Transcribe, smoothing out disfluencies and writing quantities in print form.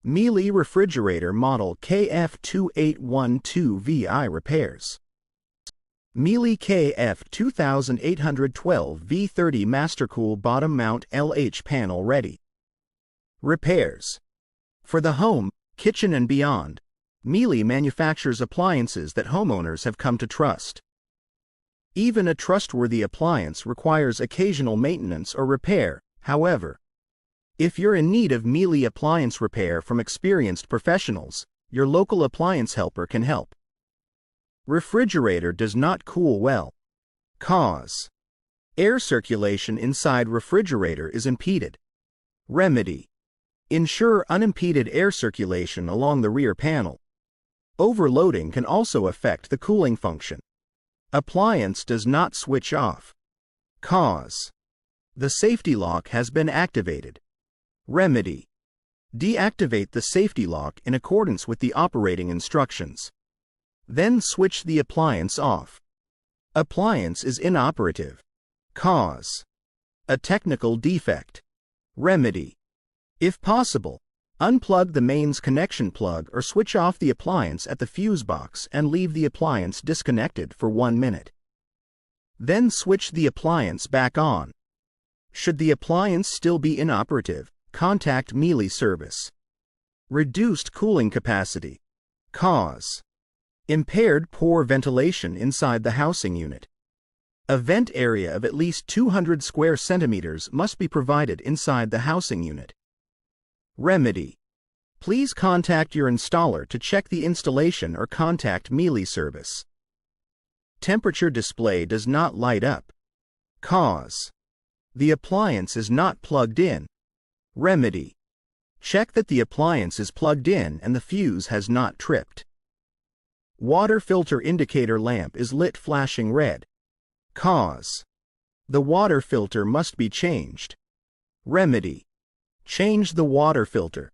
Miele refrigerator model KF2812VI repairs. Miele KF2812V30 MasterCool bottom mount LH panel ready. Repairs. For the home, kitchen and beyond, Miele manufactures appliances that homeowners have come to trust. Even a trustworthy appliance requires occasional maintenance or repair, however. If you're in need of Miele appliance repair from experienced professionals, your local appliance helper can help. Refrigerator does not cool well. Cause: air circulation inside refrigerator is impeded. Remedy: ensure unimpeded air circulation along the rear panel. Overloading can also affect the cooling function. Appliance does not switch off. Cause: the safety lock has been activated. Remedy: deactivate the safety lock in accordance with the operating instructions. Then switch the appliance off. Appliance is inoperative. Cause: a technical defect. Remedy: if possible, unplug the mains connection plug or switch off the appliance at the fuse box and leave the appliance disconnected for 1 minute. Then switch the appliance back on. Should the appliance still be inoperative, contact Miele service. Reduced cooling capacity. Cause: impaired poor ventilation inside the housing unit. A vent area of at least 200 square centimeters must be provided inside the housing unit. Remedy: please contact your installer to check the installation or contact Miele service. Temperature display does not light up. Cause: the appliance is not plugged in. Remedy: check that the appliance is plugged in and the fuse has not tripped. Water filter indicator lamp is lit flashing red. Cause: the water filter must be changed. Remedy: change the water filter.